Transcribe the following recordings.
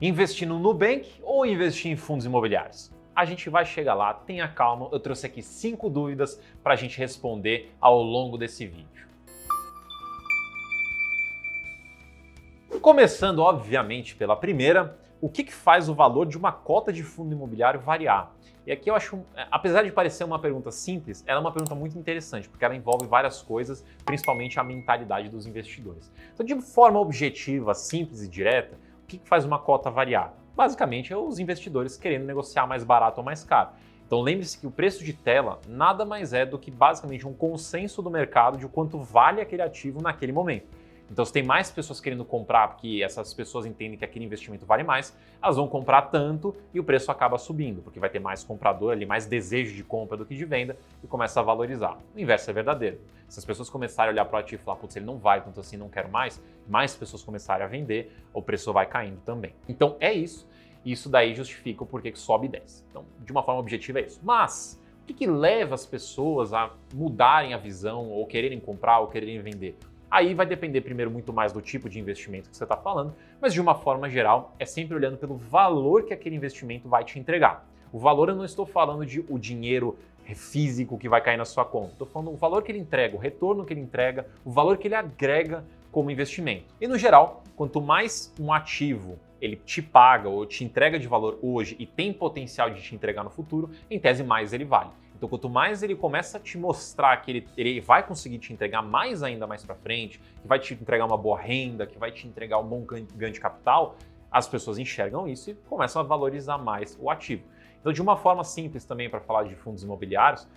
Investir no Nubank ou investir em fundos imobiliários? A gente vai chegar lá, tenha calma, eu trouxe aqui 5 dúvidas para a gente responder ao longo desse vídeo. Começando, obviamente, pela primeira, o que faz o valor de uma cota de fundo imobiliário variar? E aqui eu acho, apesar de parecer uma pergunta simples, ela é uma pergunta muito interessante, porque ela envolve várias coisas, principalmente a mentalidade dos investidores. Então, de forma objetiva, simples e direta, o que faz uma cota variar? Basicamente, é os investidores querendo negociar mais barato ou mais caro. Então, lembre-se que o preço de tela nada mais é do que basicamente um consenso do mercado de quanto vale aquele ativo naquele momento. Então, se tem mais pessoas querendo comprar, porque essas pessoas entendem que aquele investimento vale mais, elas vão comprar tanto e o preço acaba subindo, porque vai ter mais comprador ali, mais desejo de compra do que de venda e começa a valorizar. O inverso é verdadeiro. Se as pessoas começarem a olhar para o ativo e falar, putz, ele não vai tanto assim, não quero mais pessoas começarem a vender, o preço vai caindo também. Então, é isso. E isso daí justifica o porquê que sobe e desce. Então, de uma forma objetiva é isso. Mas, o que leva as pessoas a mudarem a visão, ou quererem comprar, ou quererem vender? Aí vai depender primeiro muito mais do tipo de investimento que você está falando, mas de uma forma geral é sempre olhando pelo valor que aquele investimento vai te entregar. O valor eu não estou falando de o dinheiro físico que vai cair na sua conta, estou falando o valor que ele entrega, o retorno que ele entrega, o valor que ele agrega como investimento. E no geral, quanto mais um ativo ele te paga ou te entrega de valor hoje e tem potencial de te entregar no futuro, em tese mais ele vale. Então, quanto mais ele começa a te mostrar que ele vai conseguir te entregar mais ainda mais para frente, que vai te entregar uma boa renda, que vai te entregar um bom ganho de capital, as pessoas enxergam isso e começam a valorizar mais o ativo. Então, de uma forma simples também para falar de fundos imobiliários,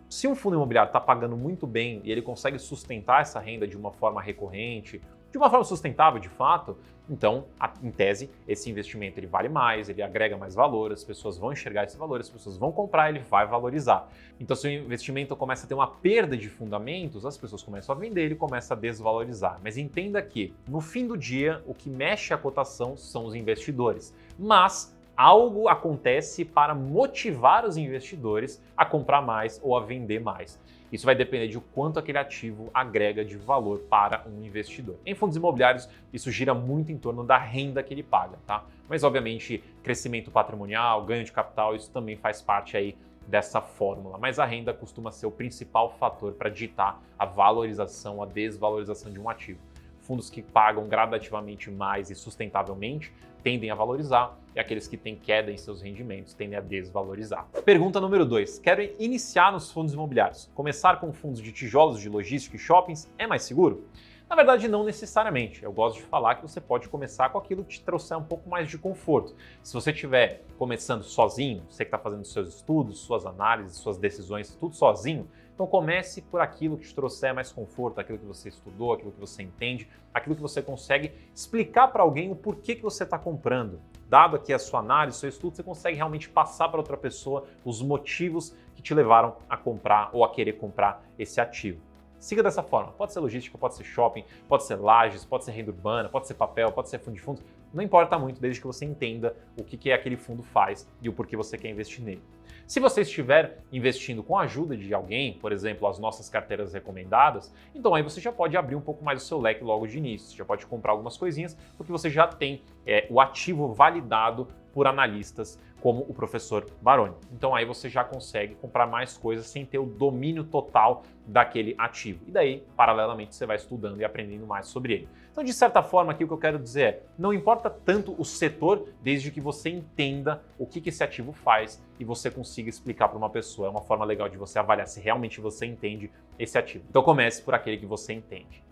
se um fundo imobiliário está pagando muito bem e ele consegue sustentar essa renda de uma forma recorrente, de uma forma sustentável de fato, então, em tese, esse investimento ele vale mais, ele agrega mais valor, as pessoas vão enxergar esse valor, as pessoas vão comprar, ele vai valorizar. Então, se o investimento começa a ter uma perda de fundamentos, as pessoas começam a vender, ele começa a desvalorizar. Mas entenda que, no fim do dia, o que mexe a cotação são os investidores. Mas algo acontece para motivar os investidores a comprar mais ou a vender mais. Isso vai depender de quanto aquele ativo agrega de valor para um investidor. Em fundos imobiliários, isso gira muito em torno da renda que ele paga, tá? Mas, obviamente, crescimento patrimonial, ganho de capital, isso também faz parte aí dessa fórmula. Mas a renda costuma ser o principal fator para ditar a valorização, a desvalorização de um ativo. Fundos que pagam gradativamente mais e sustentavelmente tendem a valorizar e aqueles que têm queda em seus rendimentos tendem a desvalorizar. Pergunta número 2. Quero iniciar nos fundos imobiliários. Começar com fundos de tijolos, de logística e shoppings é mais seguro? Na verdade, não necessariamente. Eu gosto de falar que você pode começar com aquilo que te trouxer um pouco mais de conforto. Se você estiver começando sozinho, você que está fazendo seus estudos, suas análises, suas decisões, tudo sozinho, então comece por aquilo que te trouxer mais conforto, aquilo que você estudou, aquilo que você entende, aquilo que você consegue explicar para alguém o porquê que você está comprando. Dado aqui a sua análise, seu estudo, você consegue realmente passar para outra pessoa os motivos que te levaram a comprar ou a querer comprar esse ativo. Siga dessa forma. Pode ser logística, pode ser shopping, pode ser lajes, pode ser renda urbana, pode ser papel, pode ser fundo de fundos. Não importa muito, desde que você entenda o que aquele fundo faz e o porquê você quer investir nele. Se você estiver investindo com a ajuda de alguém, por exemplo, as nossas carteiras recomendadas, então aí você já pode abrir um pouco mais o seu leque logo de início. Você já pode comprar algumas coisinhas, porque você já tem o ativo validado por analistas como o professor Baroni. Então aí você já consegue comprar mais coisas sem ter o domínio total daquele ativo. E daí, paralelamente, você vai estudando e aprendendo mais sobre ele. Então, de certa forma, aqui o que eu quero dizer é, não importa tanto o setor, desde que você entenda o que esse ativo faz e você consiga explicar para uma pessoa. É uma forma legal de você avaliar se realmente você entende esse ativo. Então comece por aquele que você entende.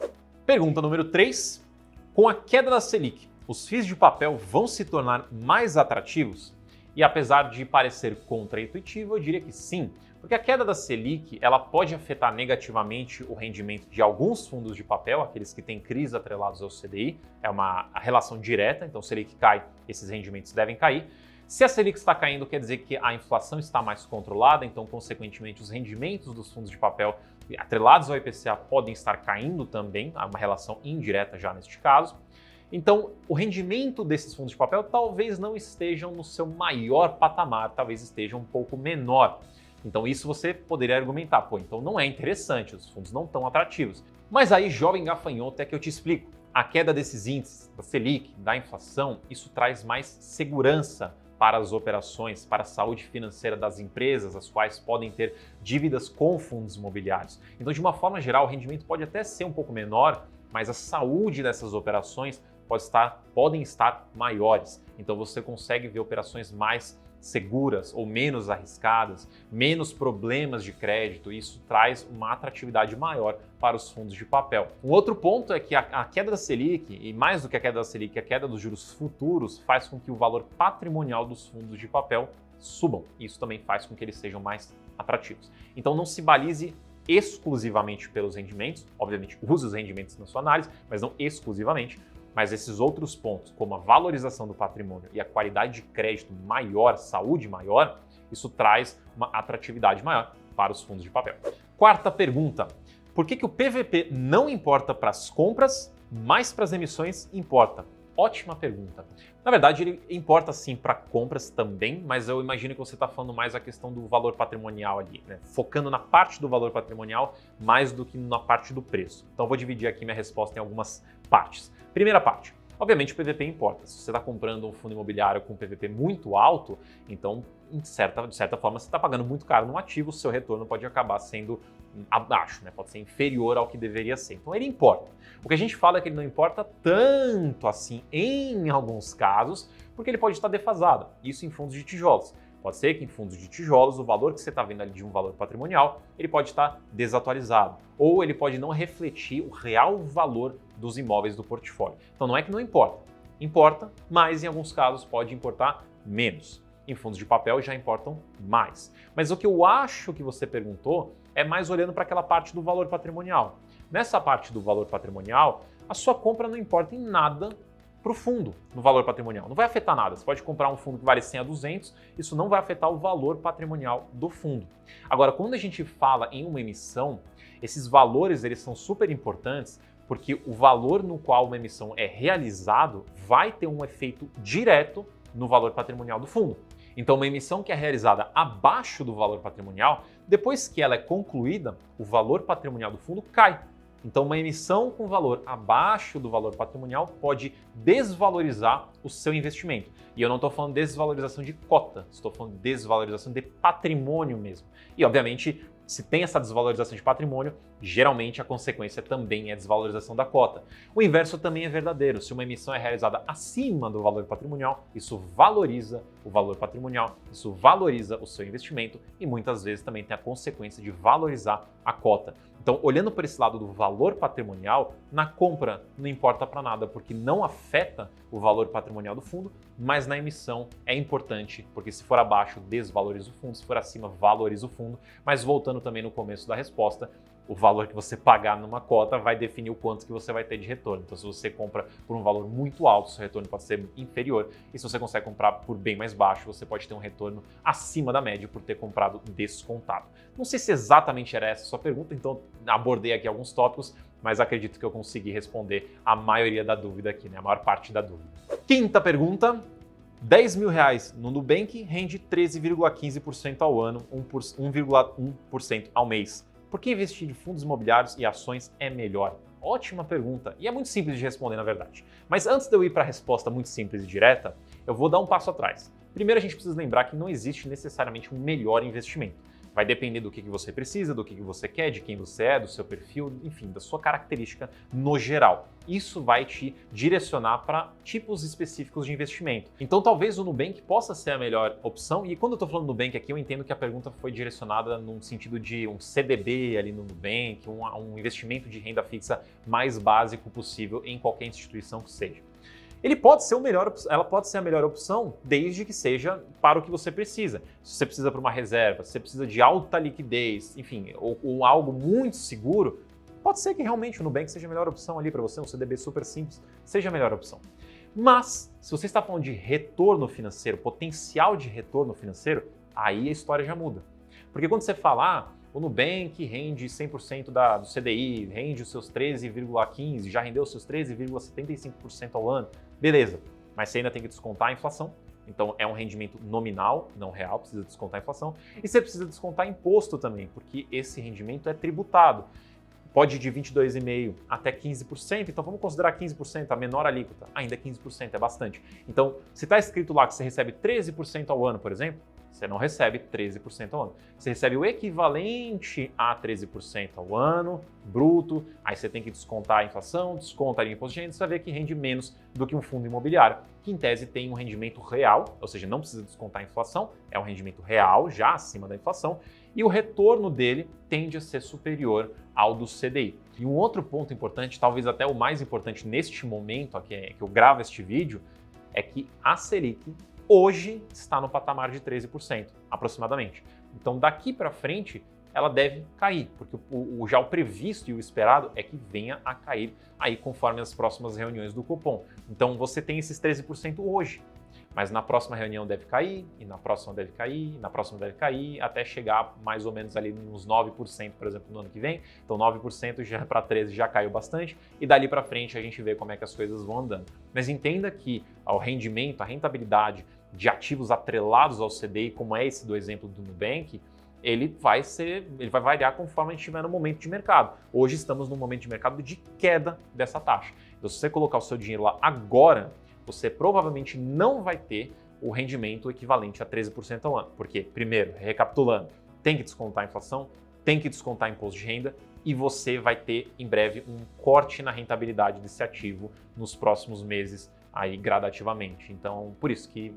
Pergunta número 3. Com a queda da Selic, os FIIs de papel vão se tornar mais atrativos? E apesar de parecer contraintuitivo, eu diria que sim, porque a queda da Selic ela pode afetar negativamente o rendimento de alguns fundos de papel, aqueles que têm CRIs atrelados ao CDI, é uma relação direta, então se a Selic cai, esses rendimentos devem cair. Se a Selic está caindo, quer dizer que a inflação está mais controlada, então, consequentemente, os rendimentos dos fundos de papel atrelados ao IPCA podem estar caindo também, há uma relação indireta já neste caso. Então, o rendimento desses fundos de papel talvez não estejam no seu maior patamar, talvez esteja um pouco menor. Então, isso você poderia argumentar, então não é interessante, os fundos não estão atrativos. Mas aí, jovem gafanhoto, é que eu te explico. A queda desses índices, da Selic, da inflação, isso traz mais segurança para as operações, para a saúde financeira das empresas, as quais podem ter dívidas com fundos imobiliários. Então, de uma forma geral, o rendimento pode até ser um pouco menor, mas a saúde dessas operações podem estar maiores. Então, você consegue ver operações mais seguras ou menos arriscadas, menos problemas de crédito, e isso traz uma atratividade maior para os fundos de papel. Um outro ponto é que a queda da Selic, e mais do que a queda da Selic, a queda dos juros futuros faz com que o valor patrimonial dos fundos de papel subam. Isso também faz com que eles sejam mais atrativos. Então não se balize exclusivamente pelos rendimentos, obviamente use os rendimentos na sua análise, mas não exclusivamente. Mas esses outros pontos, como a valorização do patrimônio e a qualidade de crédito maior, saúde maior, isso traz uma atratividade maior para os fundos de papel. Quarta pergunta: por que o PVP não importa para as compras, mas para as emissões importa? Ótima pergunta. Na verdade, ele importa sim para compras também, mas eu imagino que você está falando mais a questão do valor patrimonial ali, né? Focando na parte do valor patrimonial mais do que na parte do preço. Então, eu vou dividir aqui minha resposta em algumas partes. Primeira parte. Obviamente o PVP importa. Se você está comprando um fundo imobiliário com um PVP muito alto, então, de certa forma, você está pagando muito caro num ativo, o seu retorno pode acabar sendo abaixo, né? Pode ser inferior ao que deveria ser. Então ele importa. O que a gente fala é que ele não importa tanto assim em alguns casos, porque ele pode estar defasado. Isso em fundos de tijolos. Pode ser que em fundos de tijolos o valor que você está vendo ali de um valor patrimonial, ele pode estar desatualizado, ou ele pode não refletir o real valor dos imóveis do portfólio. Então não é que não importa. Importa, mas em alguns casos pode importar menos. Em fundos de papel já importam mais. Mas o que eu acho que você perguntou é mais olhando para aquela parte do valor patrimonial. Nessa parte do valor patrimonial, a sua compra não importa em nada para o fundo no valor patrimonial. Não vai afetar nada. Você pode comprar um fundo que vale 100 a 200, isso não vai afetar o valor patrimonial do fundo. Agora, quando a gente fala em uma emissão, esses valores eles são super importantes porque o valor no qual uma emissão é realizado vai ter um efeito direto no valor patrimonial do fundo. Então, uma emissão que é realizada abaixo do valor patrimonial, depois que ela é concluída, o valor patrimonial do fundo cai. Então, uma emissão com valor abaixo do valor patrimonial pode desvalorizar o seu investimento. E eu não estou falando desvalorização de cota, estou falando desvalorização de patrimônio mesmo. E, obviamente, se tem essa desvalorização de patrimônio, geralmente a consequência também é a desvalorização da cota. O inverso também é verdadeiro. Se uma emissão é realizada acima do valor patrimonial, isso valoriza o valor patrimonial, isso valoriza o seu investimento e muitas vezes também tem a consequência de valorizar a cota. Então, olhando por esse lado do valor patrimonial, na compra não importa para nada, porque não afeta o valor patrimonial do fundo, mas na emissão é importante, porque se for abaixo, desvaloriza o fundo, se for acima, valoriza o fundo. Mas voltando também no começo da resposta, o valor que você pagar numa cota vai definir o quanto que você vai ter de retorno. Então, se você compra por um valor muito alto, seu retorno pode ser inferior. E se você consegue comprar por bem mais baixo, você pode ter um retorno acima da média por ter comprado descontado. Não sei se exatamente era essa a sua pergunta, então abordei aqui alguns tópicos, mas acredito que eu consegui responder a maioria da dúvida aqui, né? A maior parte da dúvida. Quinta pergunta. 10 mil reais no Nubank rende 13,15% ao ano, 1,1% ao mês. Por que investir em fundos imobiliários e ações é melhor? Ótima pergunta, e é muito simples de responder, na verdade. Mas antes de eu ir para a resposta muito simples e direta, eu vou dar um passo atrás. Primeiro, a gente precisa lembrar que não existe necessariamente um melhor investimento. Vai depender do que você precisa, do que você quer, de quem você é, do seu perfil, enfim, da sua característica no geral. Isso vai te direcionar para tipos específicos de investimento. Então, talvez o Nubank possa ser a melhor opção. E quando eu estou falando Nubank aqui, eu entendo que a pergunta foi direcionada num sentido de um CDB ali no Nubank, um investimento de renda fixa mais básico possível em qualquer instituição que seja. Ela pode ser a melhor opção desde que seja para o que você precisa. Se você precisa para uma reserva, se você precisa de alta liquidez, enfim, ou algo muito seguro, pode ser que realmente o Nubank seja a melhor opção ali para você, um CDB super simples, seja a melhor opção. Mas, se você está falando de retorno financeiro, potencial de retorno financeiro, aí a história já muda. Porque quando você fala, o Nubank rende 100% do CDI, rende os seus 13,15%, já rendeu os seus 13,75% ao ano, beleza, mas você ainda tem que descontar a inflação, então é um rendimento nominal, não real, precisa descontar a inflação, e você precisa descontar imposto também, porque esse rendimento é tributado. pode ir de 22,5% até 15%, então vamos considerar 15%, a menor alíquota, ainda 15%, é bastante. Então, se está escrito lá que você recebe 13% ao ano, por exemplo, você não recebe 13% ao ano. Você recebe o equivalente a 13% ao ano, bruto, aí você tem que descontar a inflação, desconta o imposto de renda, você vai ver que rende menos do que um fundo imobiliário, que em tese tem um rendimento real, ou seja, não precisa descontar a inflação, é um rendimento real, já acima da inflação, e o retorno dele tende a ser superior ao do CDI. E um outro ponto importante, talvez até o mais importante neste momento que eu gravo este vídeo, é que a Selic hoje está no patamar de 13%, aproximadamente. Então, daqui para frente, ela deve cair, porque já o previsto e o esperado é que venha a cair aí conforme as próximas reuniões do Copom. Então, você tem esses 13% hoje, mas na próxima reunião deve cair, e na próxima deve cair, e na próxima deve cair, até chegar mais ou menos ali nos 9%, por exemplo, no ano que vem. Então 9% já para 13% já caiu bastante, e dali para frente a gente vê como é que as coisas vão andando. Mas entenda que o rendimento, a rentabilidade de ativos atrelados ao CDI, como é esse do exemplo do Nubank, ele vai variar conforme a gente estiver no momento de mercado. Hoje estamos num momento de mercado de queda dessa taxa. Então se você colocar o seu dinheiro lá agora, você provavelmente não vai ter o rendimento equivalente a 13% ao ano. Porque, primeiro, recapitulando, tem que descontar a inflação, tem que descontar imposto de renda e você vai ter, em breve, um corte na rentabilidade desse ativo nos próximos meses, aí gradativamente. Então, por isso que,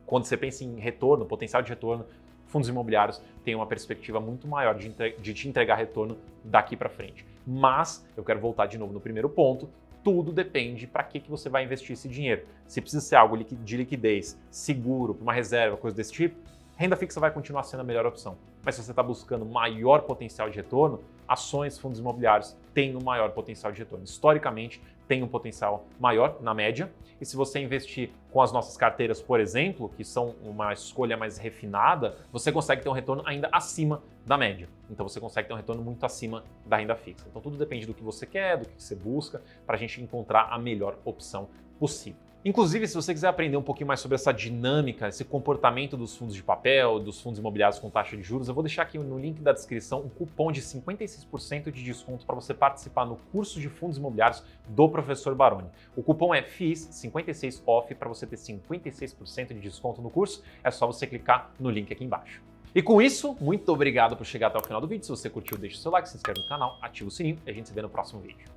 quando você pensa em retorno, potencial de retorno, fundos imobiliários têm uma perspectiva muito maior de te entregar retorno daqui para frente. Mas, eu quero voltar de novo no primeiro ponto, tudo depende para que você vai investir esse dinheiro. Se precisa ser algo de liquidez, seguro, para uma reserva, coisa desse tipo, renda fixa vai continuar sendo a melhor opção. Mas se você está buscando maior potencial de retorno, ações, fundos imobiliários têm um maior potencial de retorno. Historicamente, tem um potencial maior na média. E se você investir com as nossas carteiras, por exemplo, que são uma escolha mais refinada, você consegue ter um retorno ainda acima da média. Então você consegue ter um retorno muito acima da renda fixa. Então tudo depende do que você quer, do que você busca, para a gente encontrar a melhor opção possível. Inclusive, se você quiser aprender um pouquinho mais sobre essa dinâmica, esse comportamento dos fundos de papel, dos fundos imobiliários com taxa de juros, eu vou deixar aqui no link da descrição um cupom de 56% de desconto para você participar no curso de fundos imobiliários do professor Baroni. O cupom é FIS56OFF para você ter 56% de desconto no curso. É só você clicar no link aqui embaixo. E com isso, muito obrigado por chegar até o final do vídeo. Se você curtiu, deixa o seu like, se inscreve no canal, ativa o sininho e a gente se vê no próximo vídeo.